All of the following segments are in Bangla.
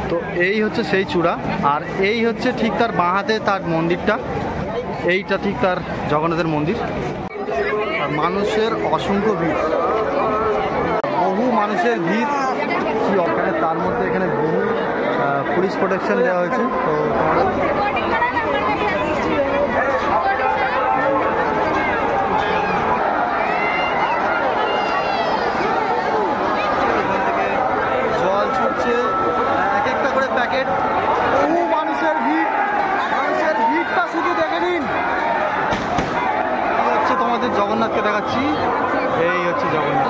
তো এই হচ্ছে সেই চূড়া, আর এই হচ্ছে ঠিক তার বাঁ হাতে তার মন্দিরটা, এইটা ঠিক তার জগন্নাথের মন্দির। আর মানুষের অসংখ্য ভিড়, বহু মানুষের ভিড় কি ওখানে, তার মধ্যে এখানে বহু পুলিশ প্রোটেকশন দেওয়া হয়েছে। তো জল ছুটছে, এক একটা করে প্যাকেট, বহু মানুষের ভিড়, মানুষের ভিড়টা শুধু দেখে নিন। এই হচ্ছে তোমাদের জগন্নাথকে দেখাচ্ছি, এই হচ্ছে জগন্নাথ।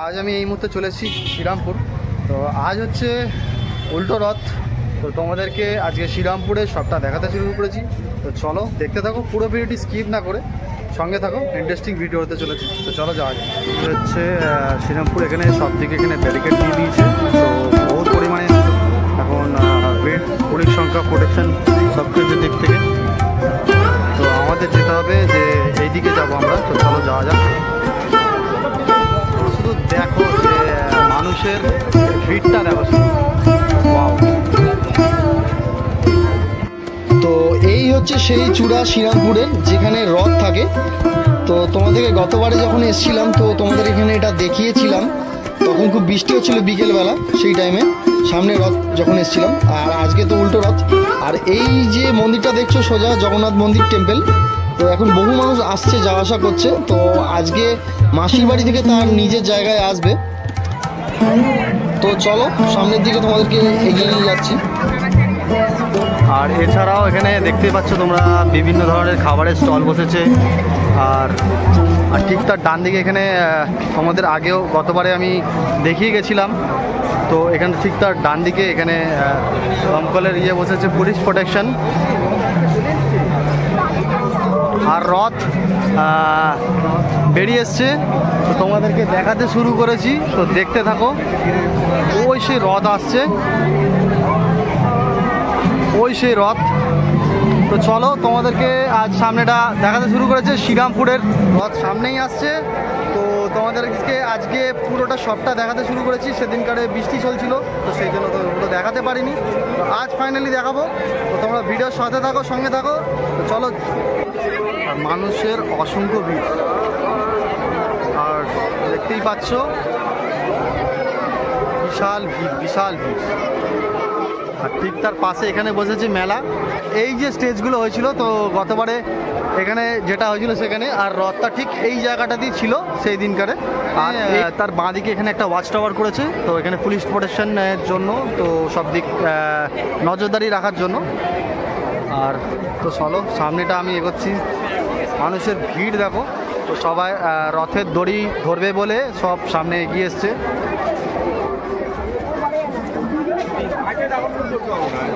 আজ আমি এই মুহূর্তে চলে এসেছি শ্রীরামপুর। তো আজ হচ্ছে উল্টো রথ। তো তোমাদেরকে আজকে শ্রীরামপুরে সবটা দেখাতে শুরু করেছি। তো চলো দেখতে থাকো, পুরো ভিডিওটি স্কিপ না করে সঙ্গে থাকো, ইন্টারেস্টিং ভিডিও হতে চলেছে। তো চলো যাওয়া যায়। হচ্ছে শ্রীরামপুর, এখানে সব দিকে এখানে ব্যারিকেড দিয়ে দিয়েছে। তো বহুত পরিমাণে এখন বেড, পুলিশ সংখ্যা, প্রোটেকশন সব কিছুর দিক থেকে। তো আমাদের যেতে হবে যে এইদিকে যাবো আমরা। তো চলো যাওয়া যাক। শুধু দেখো যে মানুষের ভিড়টা দেখো। তো এই হচ্ছে সেই চূড়া শ্রীরামপুরের, যেখানে রথ থাকে। তো তোমাদেরকে গতবারে যখন এসেছিলাম তো তোমাদের এখানে এটা দেখিয়েছিলাম, তখন খুব বৃষ্টি হচ্ছিল বিকেলবেলা, সেই টাইমে সামনে রথ যখন এসেছিলাম। আর আজকে তো উল্টো রথ। আর এই যে মন্দিরটা দেখছো সোজা জগন্নাথ মন্দির টেম্পল। তো এখন বহু মানুষ আসছে, যাওয়া আসা করছে। তো আজকে মাসির বাড়ি থেকে তার নিজের জায়গায় আসবে। তো চলো সামনের দিকে তোমাদেরকে এগিয়ে নিয়ে যাচ্ছি। আর এছাড়াও এখানে দেখতে পাচ্ছ তোমরা বিভিন্ন ধরনের খাবারের স্টল বসেছে। আর ঠিক তার ডান দিকে এখানে তোমাদের আগেও গতবারে আমি দেখিয়ে গেছিলাম। তো এখানে ঠিক তার ডান দিকে এখানে দমকলের বসেছে, পুলিশ প্রোটেকশন। আর রথ বেরিয়ে এসছে, তো তোমাদেরকে দেখাতে শুরু করেছি। তো দেখতে থাকো, ওই সেই রথ আসছে, ওই সেই রথ। তো চলো তোমাদেরকে আজ সামনেটা দেখাতে শুরু করেছে, শ্রীরামপুরের রথ সামনেই আসছে। তো তোমাদেরকে আজকে পুরোটা সবটা দেখাতে শুরু করেছি। সেদিনকারে বৃষ্টি চলছিল, তো সেই জন্য তো পুরো দেখাতে পারিনি। তো আজ ফাইনালি দেখাবো। তো তোমরা ভিডিওর সাথে থাকো, সঙ্গে থাকো। তো চলো। আর মানুষের অসংখ্য ভিড়, আর দেখতেই পাচ্ছ বিশাল ভিড়, বিশাল ভিড়। আর ঠিক তার পাশে এখানে বসেছে মেলা। এই যে স্টেজগুলো হয়েছিল, তো গতবারে এখানে যেটা হয়েছিল সেখানে, আর রথটা ঠিক এই জায়গাটাতেই ছিল সেই দিনকারে। আর তার বাঁ দিকে এখানে একটা ওয়াচ টাওয়ার করেছে, তো এখানে পুলিশ প্রোটেকশনের জন্য, তো সব দিক নজরদারি রাখার জন্য। আর তো চলো সামনেটা আমি এগোচ্ছি। মানুষের ভিড় দেখো। তো সবাই রথের দড়ি ধরবে বলে সব সামনে এগিয়ে এসছে।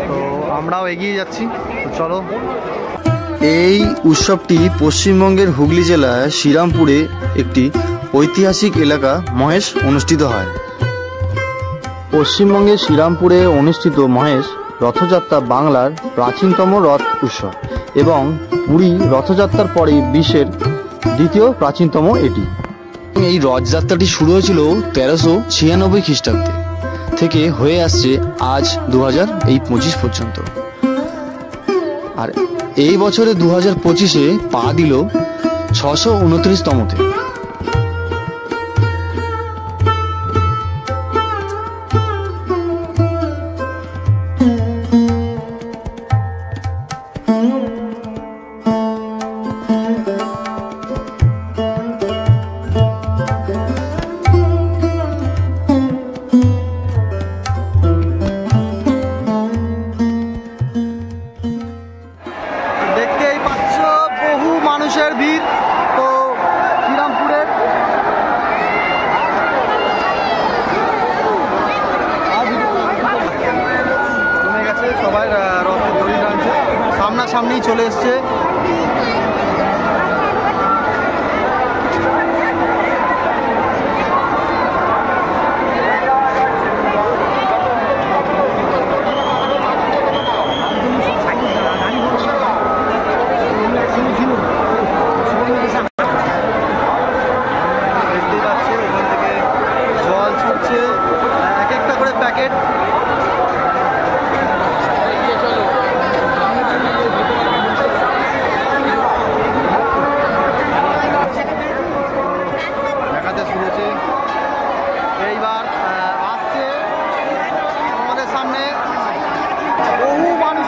তো আমরাও এগিয়ে যাচ্ছি। তো চলো। এই উৎসবটি পশ্চিমবঙ্গের হুগলি জেলায় শ্রীরামপুরে একটি ঐতিহাসিক এলাকা মহেশ অনুষ্ঠিত হয়। পশ্চিমবঙ্গের শ্রীরামপুরে অনুষ্ঠিত মহেশ রথযাত্রা বাংলার প্রাচীনতম রথ উৎসব এবং পুরী রথযাত্রার পরে বিশ্বের দ্বিতীয় প্রাচীনতম এটি। এই রথযাত্রাটি শুরু হয়েছিল 1396 খ্রিস্টাব্দে থেকে হয়ে আসছে আজ 2025 পর্যন্ত। আর এই বছরে 2025-এ পা দিল 629তমতে। মানুষের ভিড়। তো শ্রীরামপুরের কমে গেছে, সবাই রথের দড়ি টানছে, সামনাসামনি চলে এসছে।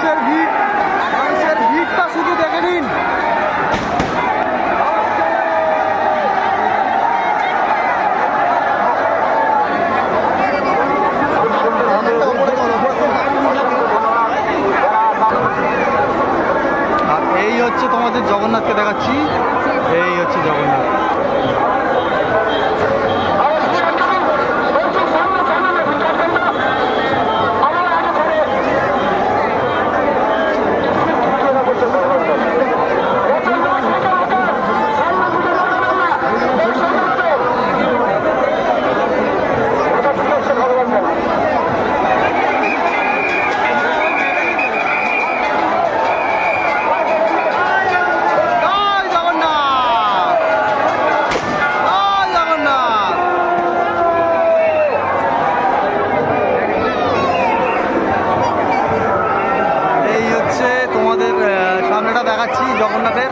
মানুষের ভিড়টা শুধু দেখে নিন। আর এই হচ্ছে তোমাদের জগন্নাথকে দেখাচ্ছি, এই হচ্ছে জগন্নাথ। সামনেটা দেখাচ্ছি জগন্নাথের।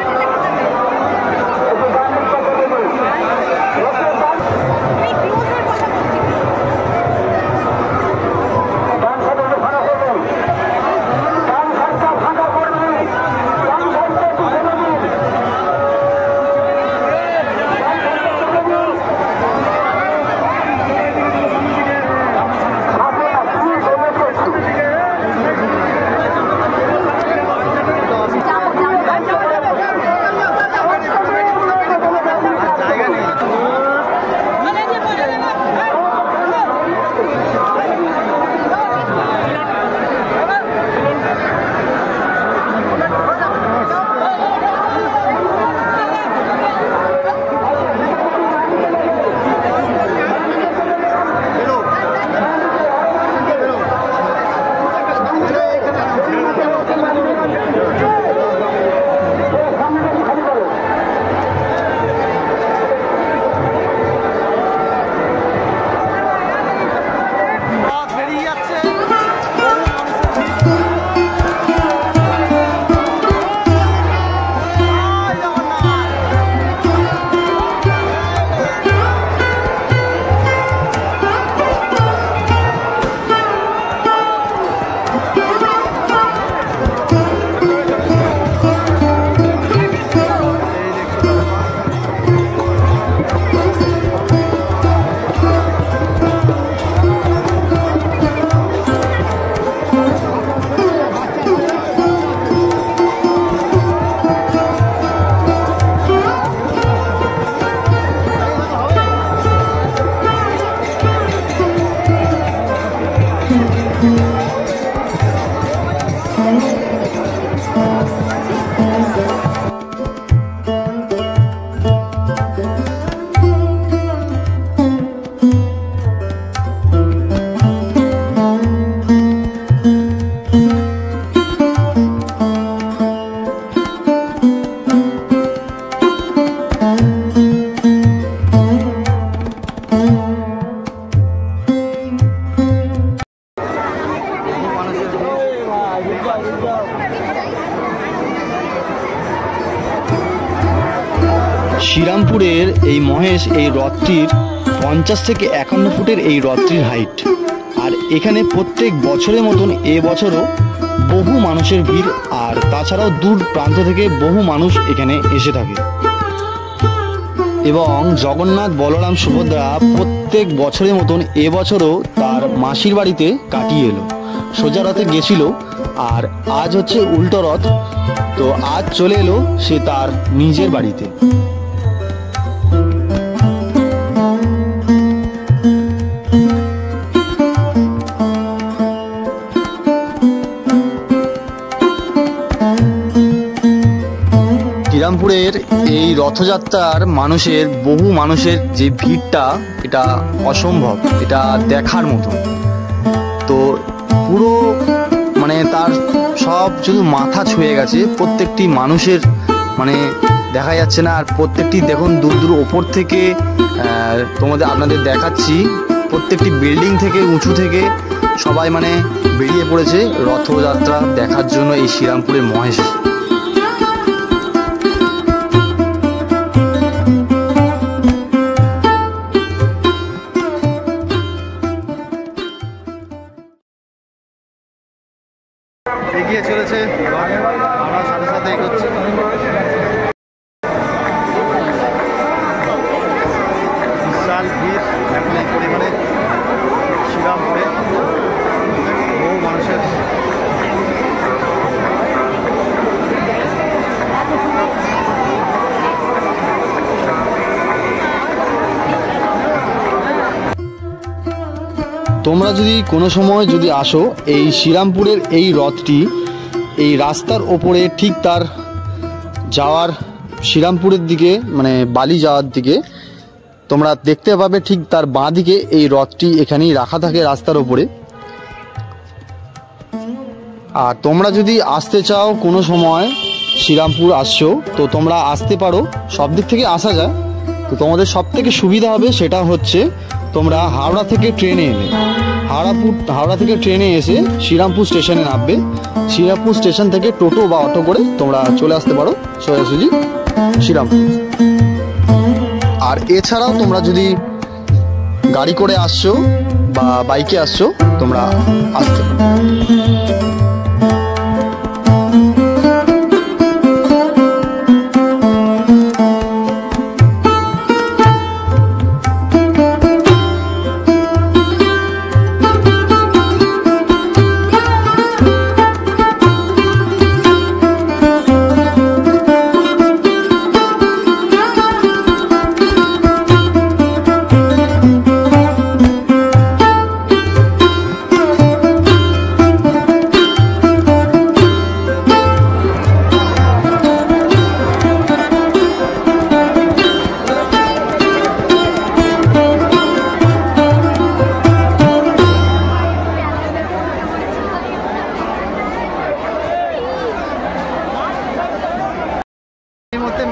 শ্রীরামপুরের এই মহেশ এই হ্রদটির 50 থেকে 51 ফুটের এই হ্রদটির হাইট। আর এখানে প্রত্যেক বছরের মতন এবছরও বহু মানুষের ভিড়, আর তাছাড়াও দূর প্রান্ত থেকে বহু মানুষ এখানে এসে থাকে। এবং জগন্নাথ বলরাম সুভদ্রা প্রত্যেক বছরের মতন এবছরও তার মাসির বাড়িতে কাটিয়ে এলো, সোজা রথে গেছিল। আর আজ হচ্ছে উল্টো রথ, তো আজ চলে এলো সে তার নিজের বাড়িতে। শ্রীরামপুরের এই রথযাত্রার বহু মানুষের যে ভিড়টা, এটা অসম্ভব, এটা দেখার মতো। তো পুরো তার সব শুধু মাথা ছুঁয়ে গেছে, প্রত্যেকটি মানুষের দেখা যাচ্ছে না। আর প্রত্যেকটি দেখুন দূর দূর ওপর থেকে আপনাদের দেখাচ্ছি, প্রত্যেকটি বিল্ডিং থেকে উঁচু থেকে সবাই বেরিয়ে পড়েছে রথযাত্রা দেখার জন্য এই শ্রীরামপুরের মহেশ। এগিয়ে চলেছে, আমরা সাথে সাথে এগোচ্ছি। বিশাল ভিড় এখন এই পরিমাণে শ্রীরামপুরে, বহু মানুষের। তোমরা যদি কোনো সময় যদি আসো, এই শ্রীরামপুরের এই রথটি এই রাস্তার ওপরে ঠিক তার যাওয়ার শ্রীরামপুরের দিকে, মানে বালি যাওয়ার দিকে তোমরা দেখতে পাবে, ঠিক তার বাঁ দিকে এই রথটি এখানেই রাখা থাকে রাস্তার ওপরে। আর তোমরা যদি আসতে চাও কোনো সময় শ্রীরামপুর আসছো, তো তোমরা আসতে পারো, সব দিক থেকে আসা যায়। তো তোমাদের সব থেকে সুবিধা হবে সেটা হচ্ছে তোমরা হাওড়া থেকে ট্রেনে এলে, হাওড়া থেকে ট্রেনে এসে শ্রীরামপুর স্টেশনে নামবে। শ্রীরামপুর স্টেশন থেকে টোটো বা অটো করে তোমরা চলে আসতে পারো সোজাসুজি শ্রীরামপুর। আর এছাড়াও তোমরা যদি গাড়ি করে আসছো বা বাইকে আসছো, তোমরা আসতে পারো।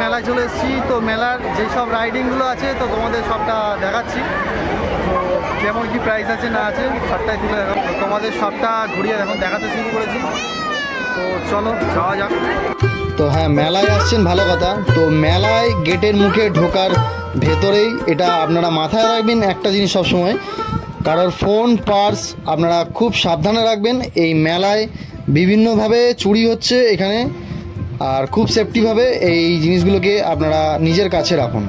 মেলায় চলে এসেছি, তো মেলার যেসব রাইডিংগুলো আছে তো তোমাদের সবটা দেখাচ্ছি। তো কেমন কি প্রাইস আছে না আছে সবটাই তুলে দেখাবো, তোমাদের সবটা ঘুরিয়ে এখন দেখাতে শুরু করেছি। তো চলো যাওয়া যাক। তো হ্যাঁ, মেলায় আসছেন ভালো কথা। তো মেলায় গেটের মুখে ঢোকার ভেতরেই এটা আপনারা মাথায় রাখবেন একটা জিনিস সবসময়, কারোর ফোন পার্স আপনারা খুব সাবধানে রাখবেন। এই মেলায় বিভিন্নভাবে চুরি হচ্ছে এখানে, আর খুব সেফটিভাবে এই জিনিসগুলোকে আপনারা নিজের কাছে রাখুন।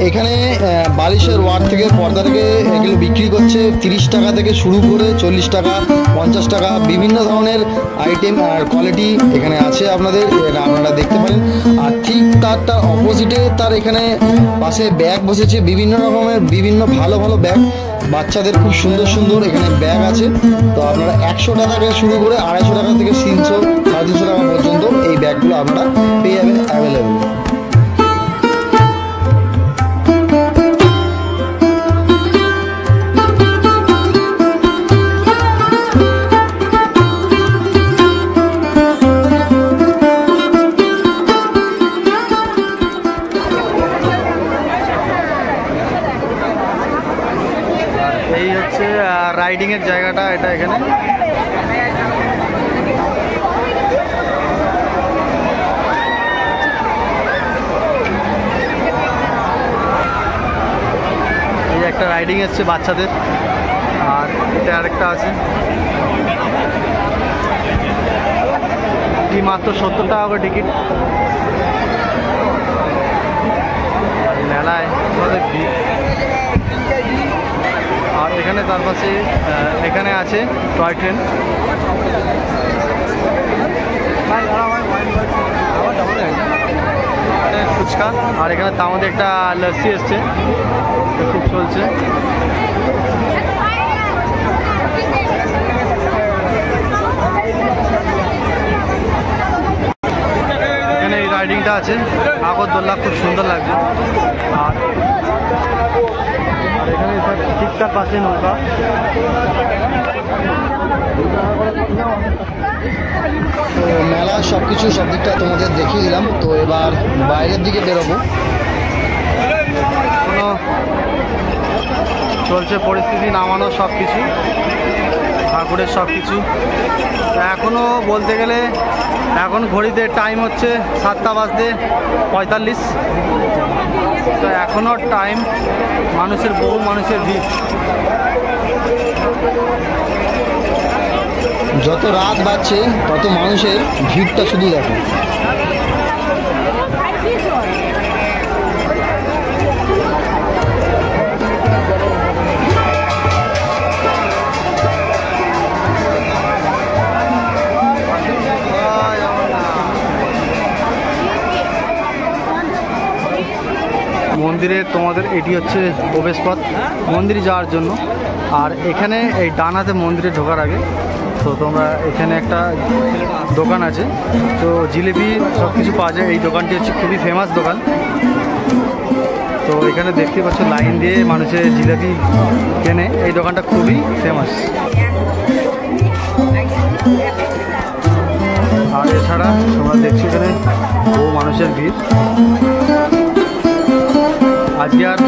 এখানে বালিশের ওয়ার থেকে পর্দা থেকে এগুলো বিক্রি করছে 30 টাকা থেকে শুরু করে 40 টাকা, 50 টাকা, বিভিন্ন ধরনের আইটেম আর কোয়ালিটি এখানে আছে আপনাদের, আপনারা দেখতে পারেন। আর ঠিক তার অপোজিটে তার এখানে পাশে ব্যাগ বসেছে, বিভিন্ন রকমের বিভিন্ন ভালো ভালো ব্যাগ, বাচ্চাদের খুব সুন্দর সুন্দর এখানে ব্যাগ আছে। তো আপনারা 100 টাকা থেকে শুরু করে 250 টাকা থেকে 300, 350 টাকা পর্যন্ত এই ব্যাগগুলো আপনারা পেয়ে যাবেন অ্যাভেলেবেল। এই হচ্ছে রাইডিংয়ের জায়গাটা, এটা এখানে এই একটা রাইডিং এসছে বাচ্চাদের, আর এটা আরেকটা আছে, কি মাত্র 70 টাকা করে টিকিট। মেলায় আর এখানে তার পাশে এখানে আছে টয় ট্রেন। ফুচকা, আর এখানে তার মধ্যে একটা লস্যি এসছে, খুব চলছে। এখানে এই রাইডিংটা আছে, আগরদোল্লা, খুব সুন্দর লাগছে। আর এখানে ঠিকঠাক পাশে নৌকা। তো মেলা সব কিছু সব দিকটা তোমাদের দেখিয়ে দিলাম। তো এবার বাইরের দিকে বেরোবো। চলছে পরিস্থিতি, নামানো সব কিছু, ঠাকুরের সব কিছু। এখনও বলতে গেলে এখন ঘড়িতে টাইম হচ্ছে 7:45। তো এখনও টাইম, মানুষের বহু মানুষের ভিড়। যত রাত বাড়ছে তত মানুষের ভিড়টা শুধু দেখো। মন্দিরে তোমাদের এটি হচ্ছে প্রবেশপথ মন্দিরে যাওয়ার জন্য। আর এখানে এই ডানাতে মন্দিরে ঢোকার আগে তো তোমরা এখানে একটা দোকান আছে, তো জিলিপি সব কিছু পাওয়া যায়। এই দোকানটি হচ্ছে খুবই ফেমাস দোকান। তো এখানে দেখতে পাচ্ছ লাইন দিয়ে মানুষের জিলিপি কেনে, এই দোকানটা খুবই ফেমাস। আর এছাড়া তোমরা দেখছো এখানে বহু মানুষের ভিড়। আজকে আর